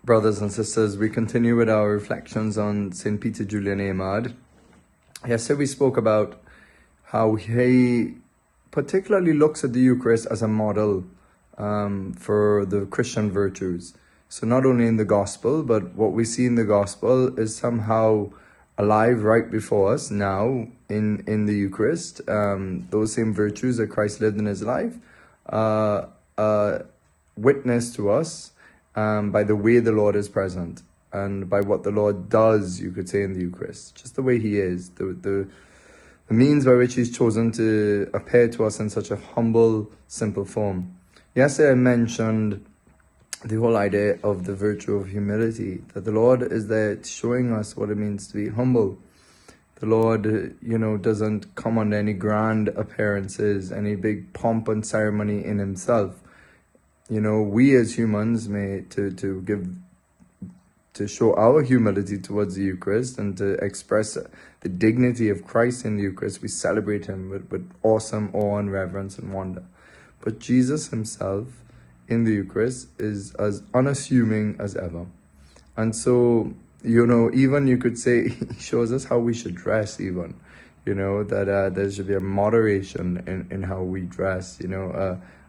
Brothers and sisters, we continue with our reflections on St. Peter Julian Eymard. Yesterday we spoke about how he particularly looks at the Eucharist as a model for the Christian virtues. So not only in the Gospel, but what we see in the Gospel is somehow alive right before us now in the Eucharist. Those same virtues that Christ lived in his life witness to us by the way the Lord is present and by what the Lord does, you could say, in the Eucharist. Just the way he is, the means by which he's chosen to appear to us in such a humble, simple form. Yesterday I mentioned the whole idea of the virtue of humility, that the Lord is there showing us what it means to be humble. The Lord, doesn't come on any grand appearances, any big pomp and ceremony in himself. We as humans may to show our humility towards the Eucharist and to express the dignity of Christ in the Eucharist. We celebrate him with awesome awe and reverence and wonder. But Jesus himself in the Eucharist is as unassuming as ever. And so, even you could say he shows us how we should dress even, that there should be a moderation in how we dress,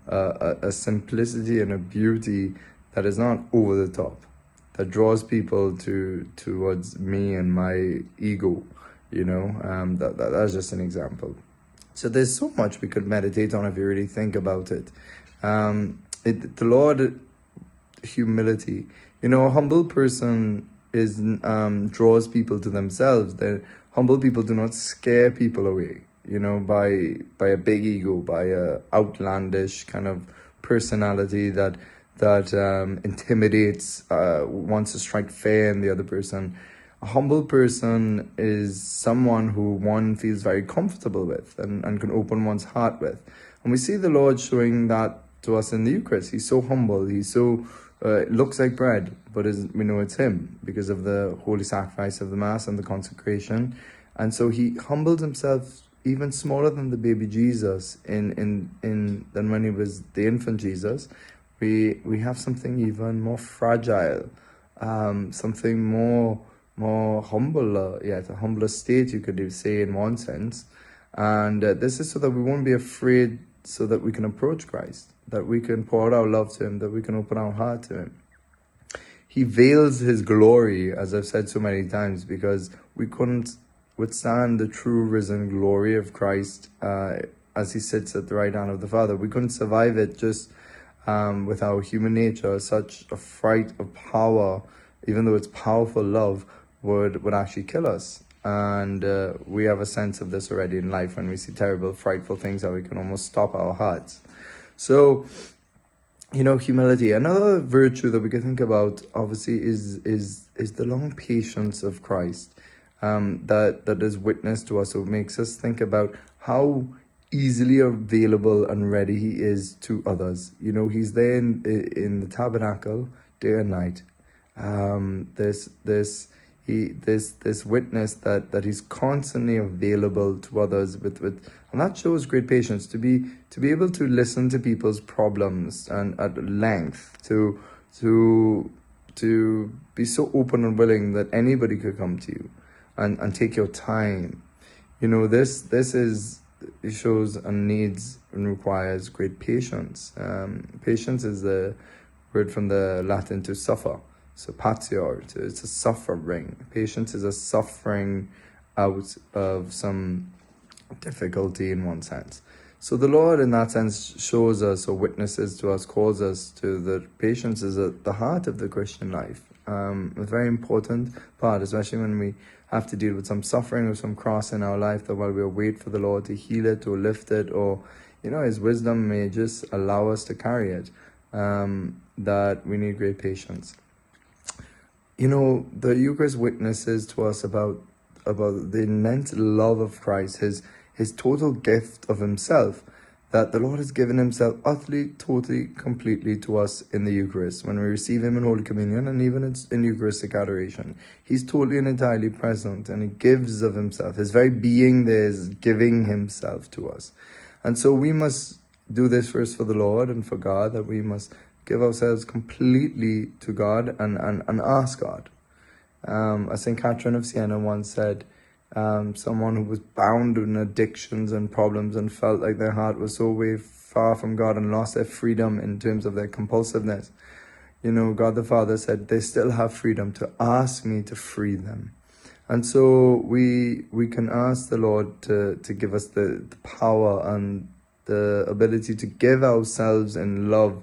a simplicity and a beauty that is not over the top, that draws people towards me and my ego, that's just an example. So there's so much we could meditate on if you really think about it. The Lord, humility, a humble person draws people to themselves. Humble people do not scare people away, by a big ego, by a outlandish kind of personality that intimidates, wants to strike fear in the other person. A humble person is someone who one feels very comfortable with and can open one's heart with. And we see the Lord showing that to us in the Eucharist. He's so humble. He's so looks like bread, but we know it's him because of the holy sacrifice of the Mass and the consecration. And so he humbled himself even smaller than the baby Jesus than when he was the infant Jesus. We have something even more fragile, something more humble, yet a humbler state, you could say, in one sense. And this is so that we won't be afraid, so that we can approach Christ, that we can pour out our love to him, that we can open our heart to him. He veils his glory, as I've said so many times, because we couldn't withstand the true risen glory of Christ as he sits at the right hand of the Father. We couldn't survive it just with our human nature. Such a fright of power, even though it's powerful love, would actually kill us. And we have a sense of this already in life when we see terrible, frightful things, how we can almost stop our hearts. So, humility. Another virtue that we can think about, obviously, is the long patience of Christ that is witnessed to us. So it makes us think about how easily available and ready he is to others. He's there in the tabernacle day and night. This witness that he's constantly available to others with and that shows great patience, to be able to listen to people's problems and at length, to be so open and willing that anybody could come to you and take your time. It shows and needs and requires great patience. Patience is the word from the Latin to suffer. So patior, it's a suffering. Patience is a suffering out of some difficulty in one sense. So the Lord in that sense shows us or witnesses to us, calls us to that patience is at the heart of the Christian life. A very important part, especially when we have to deal with some suffering or some cross in our life, that while we wait for the Lord to heal it or lift it, or his wisdom may just allow us to carry it, that we need great patience. The Eucharist witnesses to us about the immense love of Christ, his total gift of himself, that the Lord has given himself utterly, totally, completely to us in the Eucharist. When we receive him in Holy Communion and even in Eucharistic adoration, he's totally and entirely present, and he gives of himself. His very being there is giving himself to us. And so we must do this first for the Lord and for God, that we must give ourselves completely to God and ask God. As St. Catherine of Siena once said, someone who was bound in addictions and problems and felt like their heart was so way far from God and lost their freedom in terms of their compulsiveness. God the Father said they still have freedom to ask me to free them. And so we can ask the Lord to give us the power and the ability to give ourselves in love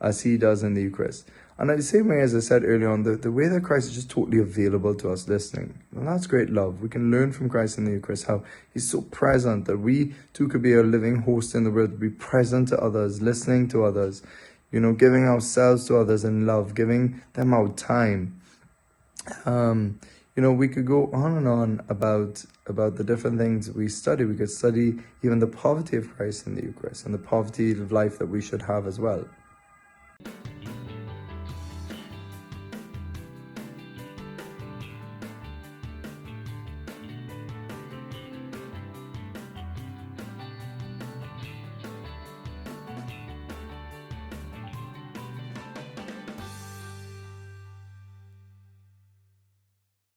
as he does in the Eucharist. And in the same way, as I said earlier on, the way that Christ is just totally available to us listening. And that's great love. We can learn from Christ in the Eucharist how he's so present that we too could be a living host in the world, be present to others, listening to others, giving ourselves to others in love, giving them our time. We could go on and on about the different things we study. We could study even the poverty of Christ in the Eucharist and the poverty of life that we should have as well.